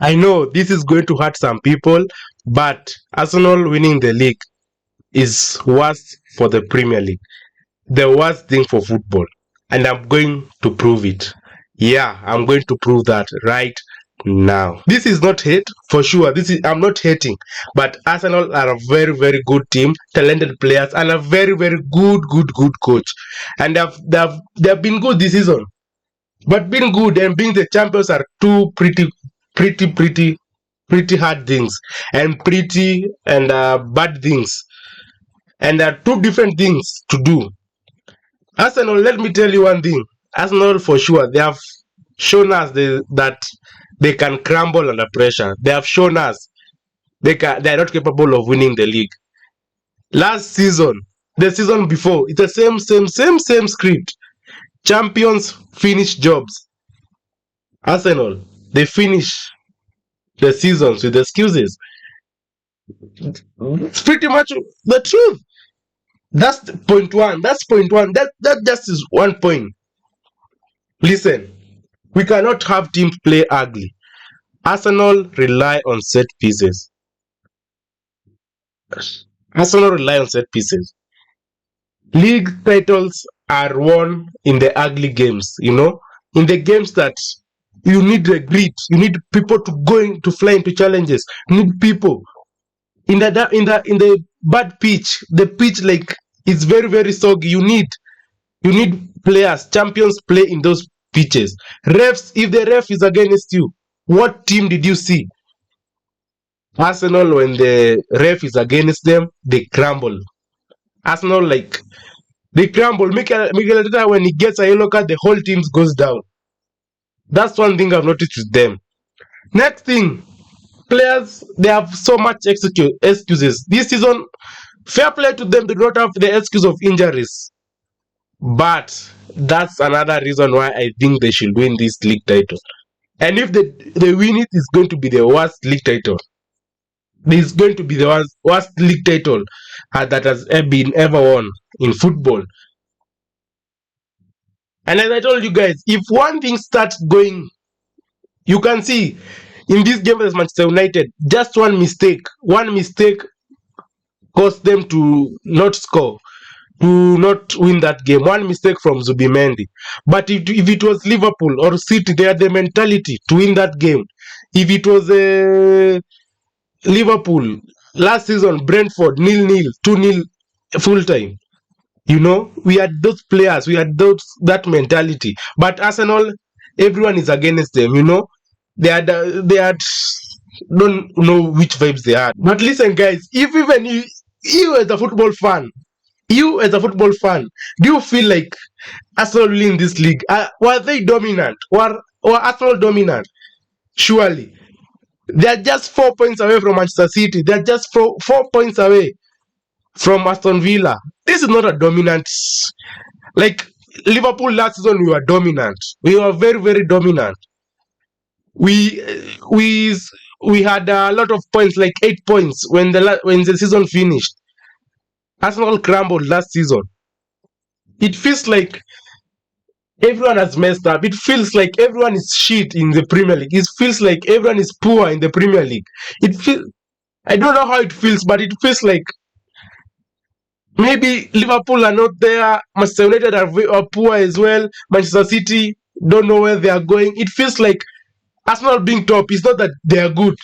I know this is going to hurt some people, but Arsenal winning the league is worst for the Premier League. The worst thing for football. And I'm going to prove it. Yeah, I'm going to prove that right now. This is not hate for sure. I'm not hating, but Arsenal are a very, very good team, talented players, and a very, very good coach. And they've been good this season. But being good and being the champions are two pretty hard things, and pretty and bad things, and there are two different things to do. Arsenal, let me tell you one thing. Arsenal, for sure, they have shown us that they can crumble under pressure. They have shown us they are not capable of winning the league. Last season, the season before, it's the same script. Champions finish jobs. Arsenal, they finish the seasons with excuses. It's pretty much the truth. That's point one. That's point one. That just is one point. Listen, we cannot have teams play ugly. Arsenal rely on set pieces. Arsenal rely on set pieces. League titles are won in the ugly games, in the games that you need the grit, you need people to to fly into challenges, you need people in the bad pitch, the pitch like it's very very soggy. You need players, champions play in those pitches. Refs, if the ref is against you, what team did you see? Arsenal, when the ref is against them, they crumble. Arsenal, like, they crumble. Mikel Arteta, when he gets a yellow card, the whole team goes down. That's one thing I've noticed with them. Next thing, players, they have so much excuses. This season, fair play to them, they do not have the excuse of injuries. But that's another reason why I think they should win this league title. And if they win it, it's going to be the worst league title. This is going to be the worst league title that has been ever won in football. And as I told you guys, if one thing starts going, you can see in this game as Manchester United, just one mistake caused them to not score, to not win that game. One mistake from Zubimendi. But if it was Liverpool or City, they had the mentality to win that game. If it was Liverpool last season, Brentford 0-0, 2-0 full time. We had those players, we had that mentality. But Arsenal, everyone is against them. They had don't know which vibes they had. But listen, guys, if even you as a football fan, do you feel like Arsenal winning this league? Were they dominant? Were Arsenal dominant? Surely. They are just 4 points away from Manchester City. They are just four points away from Aston Villa. This is not a dominant. Like Liverpool last season, we were dominant. We were very, very dominant. We had a lot of points, like 8 points when the season finished. Arsenal crumbled last season. It feels like everyone has messed up. It feels like everyone is shit in the Premier League. It feels like everyone is poor in the Premier League. I don't know how it feels, but it feels like maybe Liverpool are not there. Manchester United are poor as well. Manchester City don't know where they are going. It feels like Arsenal being top is not that they are good,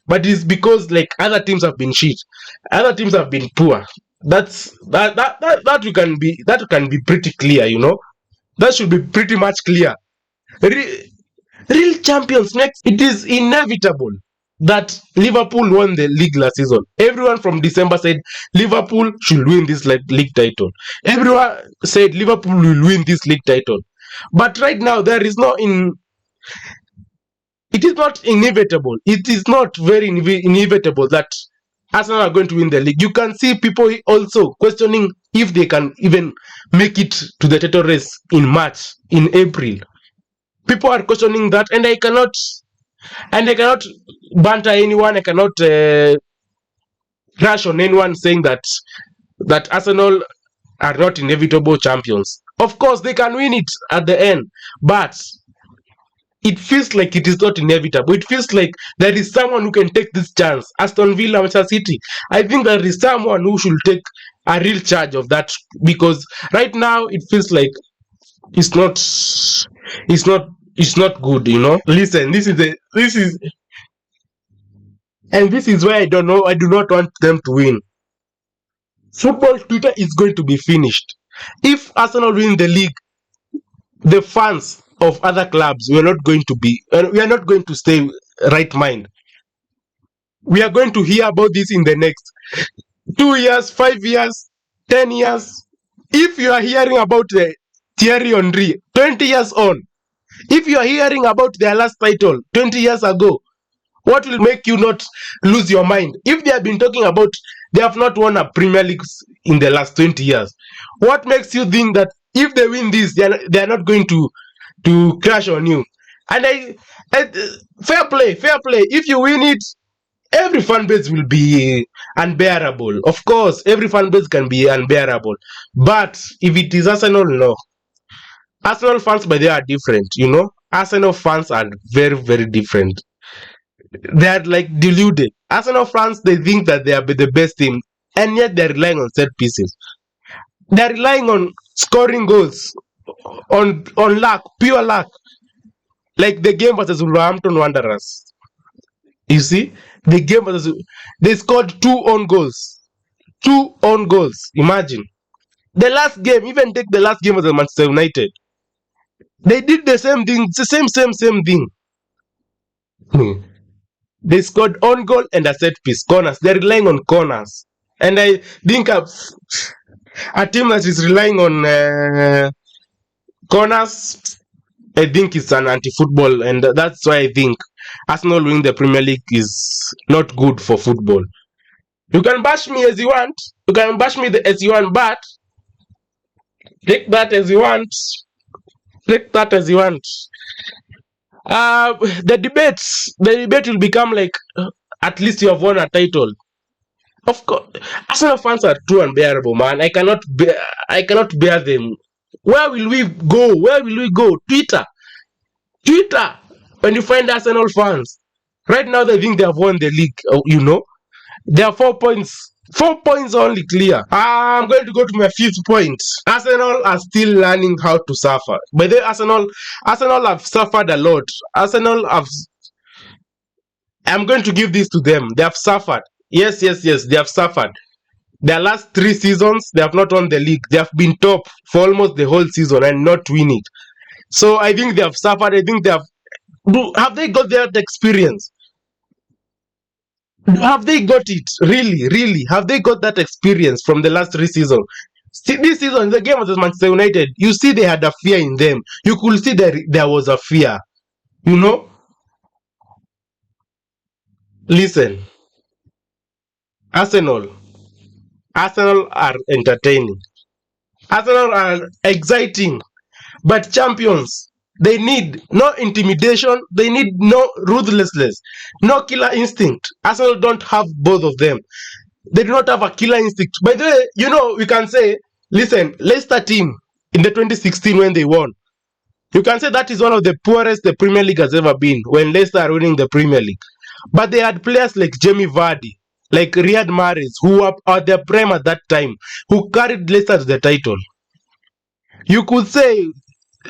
but it's because like other teams have been shit. Other teams have been poor. That can be pretty clear. That should be pretty much clear. Real champions next. It is inevitable that Liverpool won the league last season. Everyone from December said Liverpool should win this league title. Everyone said Liverpool will win this league title. But right now it is not inevitable. It is not very inevitable that Arsenal are going to win the league. You can see people also questioning if they can even make it to the title race in March, in April. People are questioning that, and I cannot banter anyone. I cannot crash on anyone saying that Arsenal are not inevitable champions. Of course, they can win it at the end, but it feels like it is not inevitable. It feels like there is someone who can take this chance. Aston Villa, Manchester City. I think there is someone who should take a real charge of that, because right now it feels like it's not it's not it's not good, Listen, this is why I do not want them to win. Football Twitter is going to be finished. If Arsenal win the league, the fans of other clubs, we are not going to stay right mind. We are going to hear about this in the next 2 years, 5 years, 10 years. If you are hearing about the Thierry Henry 20 years on, if you are hearing about their last title 20 years ago, what will make you not lose your mind? If they have been talking about they have not won a Premier League in the last 20 years, what makes you think that if they win this, they are not going to crash on you? And fair play. If you win it, every fan base will be unbearable. Of course, every fan base can be unbearable. But if it is Arsenal, no. Arsenal fans, by they are different, Arsenal fans are very, very different. They are like deluded. Arsenal fans, they think that they are the best team, and yet they're relying on set pieces. They're relying on scoring goals, on luck, pure luck. Like the game versus Wolverhampton Wanderers. You see, the game versus they scored 2 own goals. 2 own goals. Imagine. The last game, even take the last game versus Manchester United. They did the same thing, the same thing. They scored on goal and a set piece, corners. They're relying on corners. And I think a team that is relying on corners, I think it's an anti-football, and that's why I think Arsenal winning the Premier League is not good for football. You can bash me as you want. You can bash me as you want, but take that as you want. Take that as you want. The debate will become like, at least you have won a title. Of course, Arsenal fans are too unbearable, man. I cannot bear them. Where will we go? Twitter. When you find Arsenal fans, right now they think they have won the league. They are 4 points. 4 points only clear. I'm going to go to my 5th point. Arsenal are still learning how to suffer. By the way, Arsenal have suffered a lot. I'm going to give this to them. They have suffered. Yes, they have suffered. Their last 3 seasons, they have not won the league. They have been top for almost the whole season and not win it. So I think they have suffered. I think they have they got that experience? Have they got it? Really? Have they got that experience from the last 3 seasons? See, this season, the game was Manchester United. You see, they had a fear in them. You could see there was a fear. Listen, Arsenal are entertaining. Arsenal are exciting. But champions, they need no intimidation. They need no ruthlessness, no killer instinct. Arsenal don't have both of them. They do not have a killer instinct. By the way, we can say, listen, Leicester team in the 2016 when they won, you can say that is one of the poorest the Premier League has ever been when Leicester are winning the Premier League. But they had players like Jamie Vardy, like Riyad Mahrez, who were at their prime at that time, who carried Leicester to the title. You could say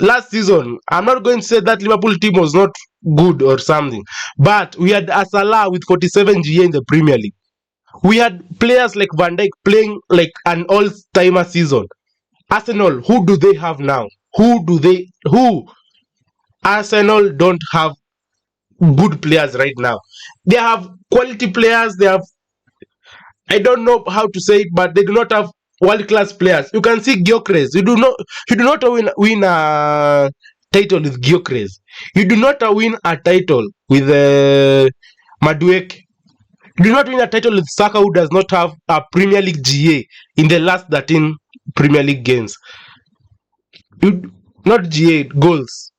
last season, I'm not going to say that Liverpool team was not good or something, but we had a Salah with 47 GA in the Premier League. We had players like Van Dijk playing like an all-timer season. Arsenal, who do they have now? Who? Arsenal don't have good players right now. They have quality players. They have, I don't know how to say it, but they do not have world-class players. You can see Gyökeres. You do not win a title with Gyökeres. You do not win a title with Madueke. You do not win a title with Saka, who does not have a Premier League GA in the last 13 Premier League games. Not GA, goals.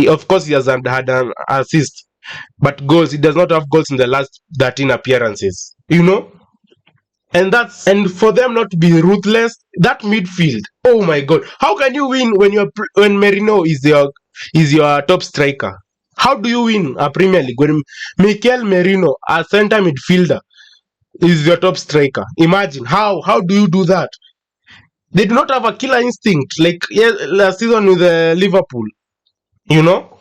Of course, he has had an assist, but goals. He does not have goals in the last 13 appearances. And for them not to be ruthless, that midfield. Oh my God! How can you win when Merino is your top striker? How do you win a Premier League when Mikel Merino, a center midfielder, is your top striker? Imagine how do you do that? They do not have a killer instinct like last season with Liverpool. You know,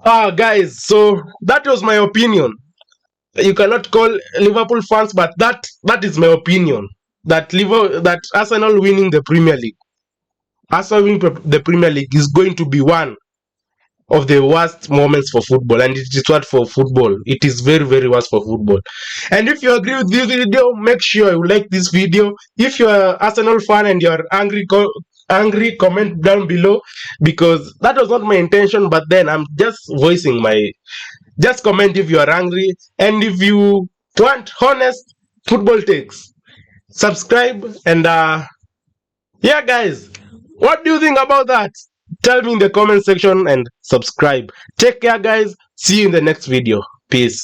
guys. So that was my opinion. You cannot call Liverpool fans, but that is my opinion. That Arsenal winning the Premier League, Arsenal winning the Premier League is going to be one of the worst moments for football, and it is what for football. It is very, very worst for football. And if you agree with this video, make sure you like this video. If you're an Arsenal fan and you're angry, comment down below, because that was not my intention. But then I'm just voicing my. Just comment if you are angry, and if you want honest football takes, subscribe. And yeah, guys, what do you think about that? Tell me in the comment section and subscribe. Take care, guys. See you in the next video. Peace.